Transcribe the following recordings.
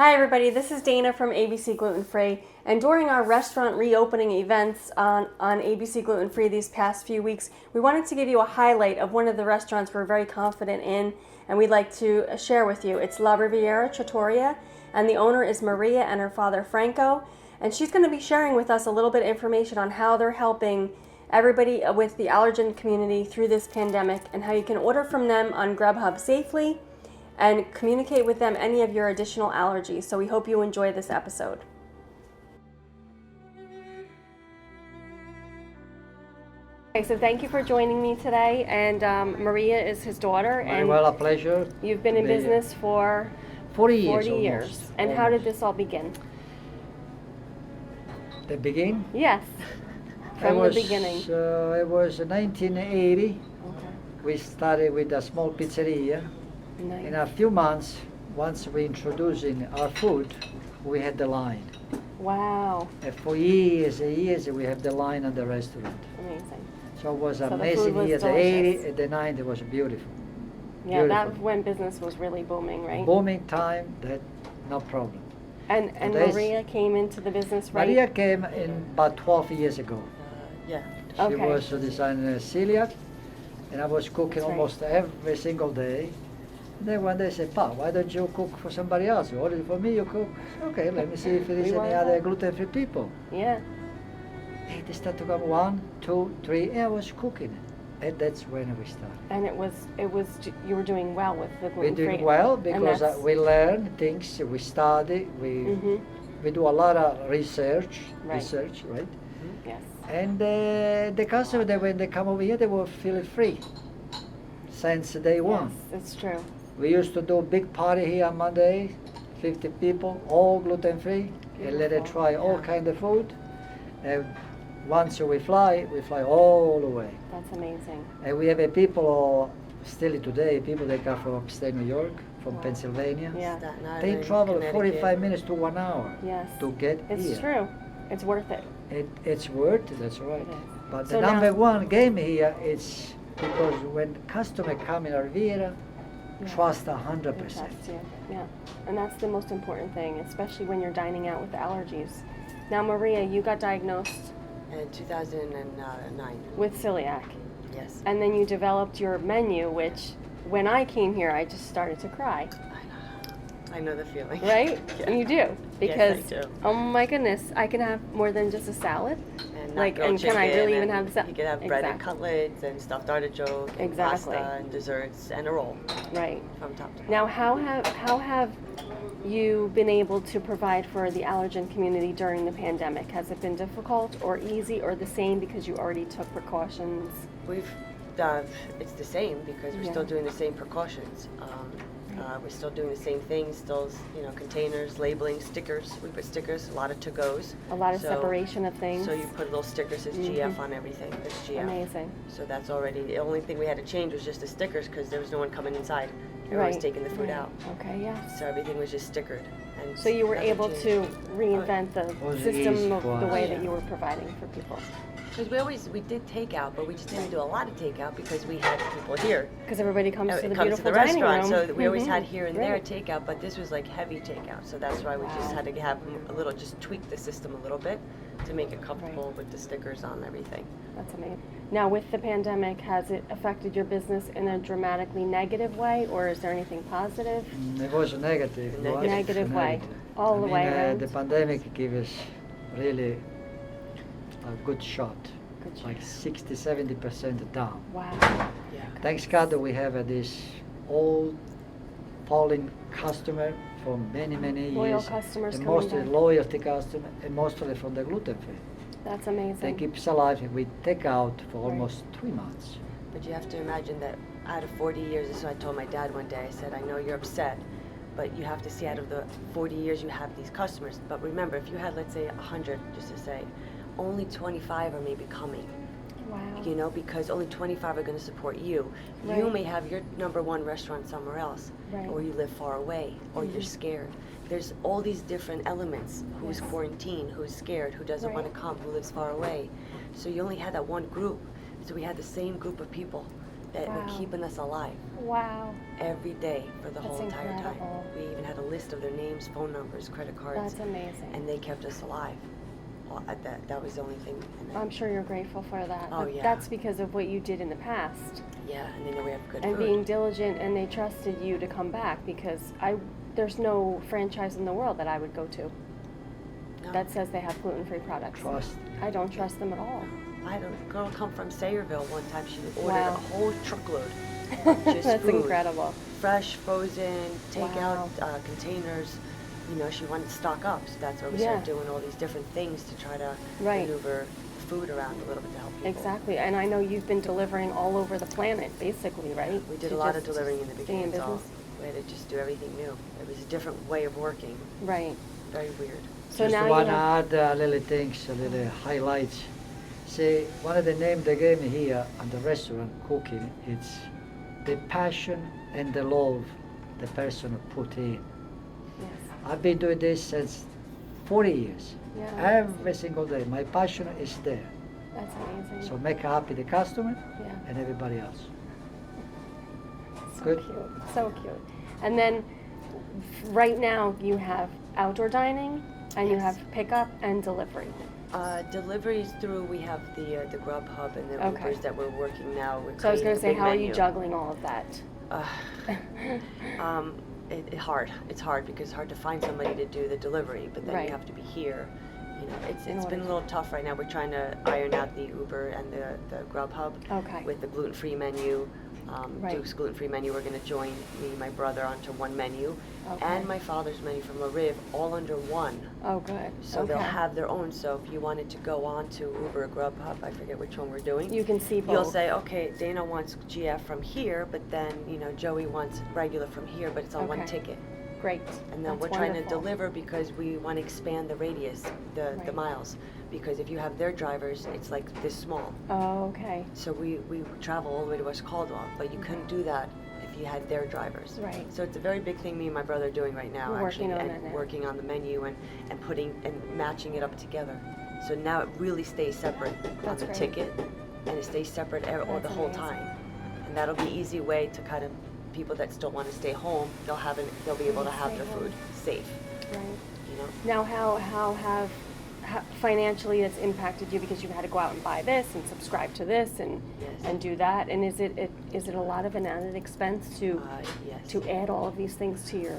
Hi everybody, this is Dana from ABC Gluten Free, and during our restaurant reopening events on ABC Gluten Free these past few weeks, we wanted to give you a highlight of one of the restaurants we're very confident in and we'd like to share with you. It's La Riviera Trattoria, and the owner is Maria and her father Franco, and she's going to be sharing with us a little bit of information on how they're helping everybody with the allergen community through this pandemic and how you can order from them on Grubhub safely and communicate with them any of your additional allergies. So we hope you enjoy this episode. Okay, so thank you for joining me today, and Maria is his daughter. Very well, a pleasure. You've been in business for 40 years. Almost. And how did this all begin? The begin? Yes, from the beginning. It was 1980. Okay. We started with a small pizzeria. Nice. In a few months, once we introduced in our food, we had the line. Wow. And for years and years, we have the line at the restaurant. Amazing. So it was So the amazing food was years. The delicious. 80 and the 90 was beautiful. Yeah, Beautiful. that when business was really booming, right? Booming time, that no problem. And Today's- Maria came into the business, right? Maria came in about 12 years ago. Yeah. She Okay. was a designer celiac, and I was cooking That's right. almost every single day. And then one day I said, Pa, why don't you cook for somebody else? You order it for me, you cook. Okay, let me see if there is We any want other that. gluten-free people. Yeah. Hey, they started to come 1, 2, 3, and I was cooking. And that's when we started. And you were doing well with the gluten We're free. doing well because that's- we learn things, we study, we do a lot of research, Right. right? Yes. And the customer, when they come over here, they will feel free since day one. Yes, it's true. We used to do a big party here on Monday, 50 people, all gluten-free, and let it Beautiful. try all kind of food. And once we fly all the way. That's amazing. And we have people, still today, people that come from upstate New York, from Wow. Pennsylvania. Yeah. Staten They Island, travel Connecticut. 45 minutes to 1 hour Yes. to get It's here. true. It's worth it. It's worth it, that's right. It is. But So the number now- one game here is because when customer come in Riviera, Yeah. trust They 100%. trust you. Yeah. And that's the most important thing, especially when you're dining out with allergies. Now, Maria, you got diagnosed In 2009. with celiac, Yes. and then you developed your menu, which when I came here, I just started to cry. I know the feeling. Right? Yeah. You do. Because, Yes, I do. oh my goodness, I can have more than just a salad. And Like, grilled and can I really chicken, even and have the You could have breaded Exactly. cutlets and stuffed artichoke and Exactly. pasta and desserts and a roll Right. from top to bottom. Now, how have you been able to provide for the allergen community during the pandemic? Has it been difficult or easy or the same because you already took precautions? We've it's the same because we're Yeah. still doing the same precautions. We're still doing the same things, still, containers, labeling, stickers. We put stickers, a lot of to-goes. A lot of So- separation of things. So you put little stickers, says GF on everything. It's GF. Amazing. So that's already, the only thing we had to change was just the stickers because there was no one coming inside. Everyone was taking the food right. out. Okay, yes. So everything was just stickered. And So you were nothing able changed. to reinvent the Was system easy of for the us. way Yeah. that you were providing for people. Because we did takeout, but we just didn't do a lot of takeout because we had people here. Because everybody comes to It the comes beautiful to the dining restaurant, room. so we always had Mhm. here and Great. there takeout, but this was like heavy takeout, so that's why we just Wow. had to have a little, just tweak the system a little bit to make it comfortable with the stickers on everything. That's amazing. Now, with the pandemic, has it affected your business in a dramatically negative way, or is there anything positive? It was negative. Negative. was Negative way, all the way around. The pandemic gave us really a good shot, Good job. like 60-70% down. Wow. Yeah. Thanks God that we have this old falling customer for many Loyal years. customers and coming mostly back. loyalty customer, and mostly from the gluten free. That's They amazing. keep us alive. We take out for Right. almost 3 months. But you have to imagine that out of 40 years, this is what I told my dad one day. I said, I know you're upset, but you have to see out of the 40 years you have these customers. But remember, if you had, let's say, 100, just to say, only 25 are maybe coming. Wow. Because only 25 are going to support you. You Right. may have your number one restaurant somewhere else, Right. or you live far away, or you're scared. There's all these different elements. Who's Yes. quarantined, who's scared, who doesn't want Right. to come, who lives far away. So you only had that one group. So we had the same group of people. that Wow. were keeping us alive Wow. every day for the That's whole entire incredible. time. We even had a list of their names, phone numbers, credit cards, That's amazing. and they kept us alive. Well, that was the only thing. And then, I'm sure you're grateful for that. Oh, But yeah. that's because of what you did in the past. yeah, and they know we have good And food. being diligent, and they trusted you to come back, because there's no franchise in the world that I would go to No. that says they have gluten-free products. Trust. I don't trust them at all. I had a girl come from Sayreville one time. She ordered Wow. a whole truckload of just That's food. incredible. Fresh, frozen, takeout Wow. containers. You know, she wanted to stock up, so that's why we Yeah. started doing all these different things to try to Right. maneuver food around a little bit to help people. Exactly, and I know you've been delivering all over the planet, basically, right? We did To a lot of just delivering in the stay beginning. in It's all, business. we had to just do everything new. It was a different way of working. Right. Very weird. So Just now you want to have, add little things, little highlights. See, one of the names they gave me here at the restaurant cooking, it's the passion and the love the person put in. yes, I've been doing this since 40 years. yeah, Every single day, my passion is there. that's amazing. So make happy the customer Yeah, and everybody else. so good. cute, so cute. And then, right now, you have outdoor dining, and you Yes. have pickup and delivery. Deliveries through, we have the Grub Hub and the Okay. Ubers that we're working now. We're So I was creating going a to say, big how are you menu. juggling all of that? Hard. It's hard because it's hard to find somebody to do the delivery, but then Right. you have to be here. You know, In it's order been a little tough right now. We're trying to iron out the Uber and the Grub Hub Okay. with the gluten-free menu. Right. Duke's gluten-free menu. We're going to join me and my brother onto one menu, Okay. and my father's menu from La Rive, all under one. Oh, good. So okay. they'll have their own. So if you wanted to go on to Uber or Grubhub, I forget which one we're doing. You can see both. You'll say, okay, Dana wants GF from here, but then Joey wants regular from here, but it's on one Okay. ticket. Great. And then That's we're trying to wonderful. deliver because we want to expand the radius, the Right. miles. Because if you have their drivers, it's like this small. Oh, okay. So we travel all the way to West Caldwell, but you couldn't do that if you had their drivers. Right. So it's a very big thing me and my brother are doing right now, We're actually, working on and that now. working on the menu and putting and matching it up together. So now it really stays separate on That's the great. ticket, and it stays separate all the That's whole amazing. time. And that'll be an easy way to kind of people that still want to stay home, they'll be able to have Stay their home. food safe. Right. You know. Now, how financially it's impacted you, because you've had to go out and buy this and subscribe to this and Yes. do that, and is it a lot of an added expense to Yes. to add all of these things to your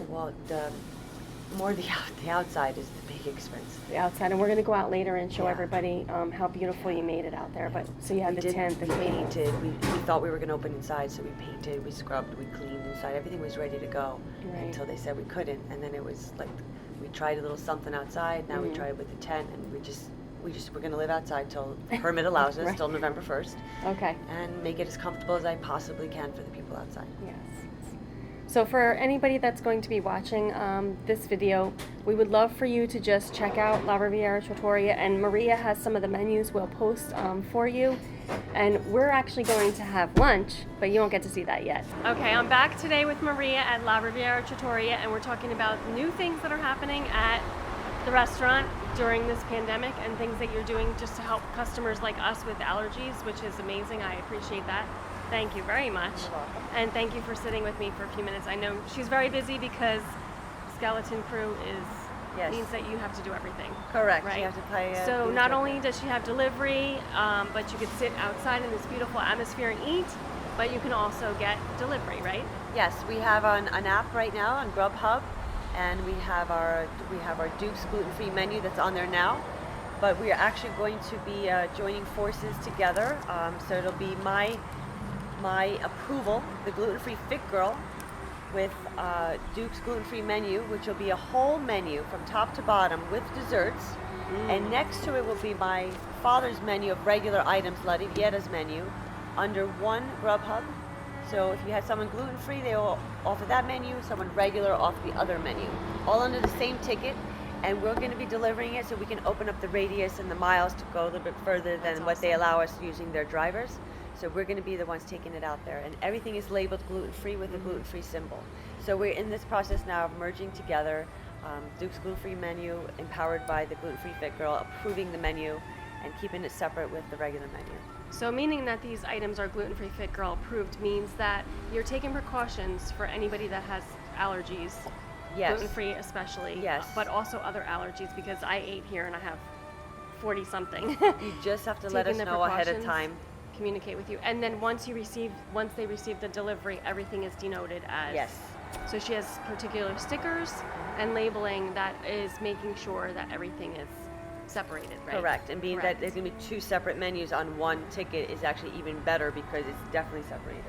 Well, the outside is the big expense. the outside? And we're going to go out later and show Yeah. everybody how beautiful you made it out there. But so you had We the did- tent, the we cake. painted. We thought we were going to open inside, so we painted, we scrubbed, we cleaned inside. Everything was ready to go Right. until they said we couldn't. And then it was like we tried a little something outside. Now we Mhm. tried with the tent, and we're going to live outside till the permit allows us Right. till November 1st, Okay. and make it as comfortable as I possibly can for the people outside. Yes. So for anybody that's going to be watching this video, we would love for you to just check out La Riviera Trattoria, and Maria has some of the menus we'll post for you. And we're actually going to have lunch, but you won't get to see that yet. Okay, I'm back today with Maria at La Riviera Trattoria, and we're talking about new things that are happening at the restaurant during this pandemic and things that you're doing just to help customers like us with allergies, which is amazing. I appreciate that. Thank you very much. You're welcome. And thank you for sitting with me for a few minutes. I know she's very busy because skeleton crew Yes. means that you have to do everything. Correct. Right. You have to play. So not only does she have delivery, but you could sit outside in this beautiful atmosphere and eat, but you can also get delivery, right? Yes, we have an app right now on Grubhub, and we have our Duke's gluten-free menu that's on there now. But we are actually going to be joining forces together. So it'll be my approval, the gluten-free Fit Girl, with Duke's gluten-free menu, which will be a whole menu from top to bottom with desserts. And next to it will be my father's menu of regular items, La Riviera's menu, under one Grubhub. So if you had someone gluten-free, they will offer that menu, someone regular off the other menu, all under the same ticket. And we're going to be delivering it so we can open up the radius and the miles to go a little bit further than what they allow us using their drivers. So we're going to be the ones taking it out there. And everything is labeled gluten-free with a gluten-free symbol. So we're in this process now of merging together Duke's gluten-free menu, empowered by the gluten-free Fit Girl, approving the menu, and keeping it separate with the regular menu. So meaning that these items are gluten-free Fit Girl approved means that you're taking precautions for anybody that has allergies. Yes. Gluten-free especially. Yes. But also other allergies, because I ate here and I have 40 something. You just have to let us Taking the know ahead of precautions, time. Communicate with you. And then once they receive the delivery, everything is denoted as. Yes. So she has particular stickers and labeling that is making sure that everything is separated, right? Correct. And being Correct. that there's going to be 2 separate menus on one ticket is actually even better because it's definitely separated.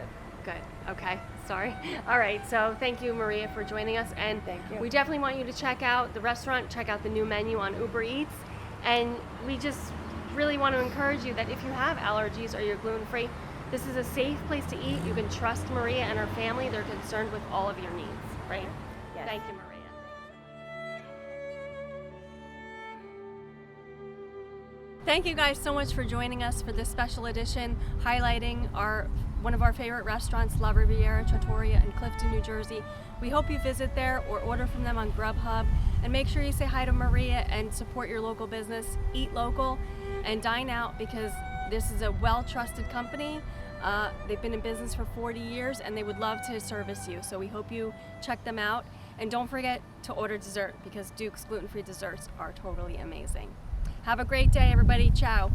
Good. Okay. Sorry. All right. So thank you, Maria, for joining us. And Thank you. we definitely want you to check out the restaurant, check out the new menu on Uber Eats. And we just really want to encourage you that if you have allergies or you're gluten-free, this is a safe place to eat. You can trust Maria and her family. They're concerned with all of your needs, right? Yes. Thank you, Maria. Thank you guys so much for joining us for this special edition highlighting one of our favorite restaurants, La Riviera Trattoria in Clifton, New Jersey. We hope you visit there or order from them on Grubhub, and make sure you say hi to Maria and support your local business. Eat local and dine out, because this is a well-trusted company. They've been in business for 40 years and they would love to service you. So we hope you check them out, and don't forget to order dessert, because Duke's gluten-free desserts are totally amazing. Have a great day, everybody. Ciao.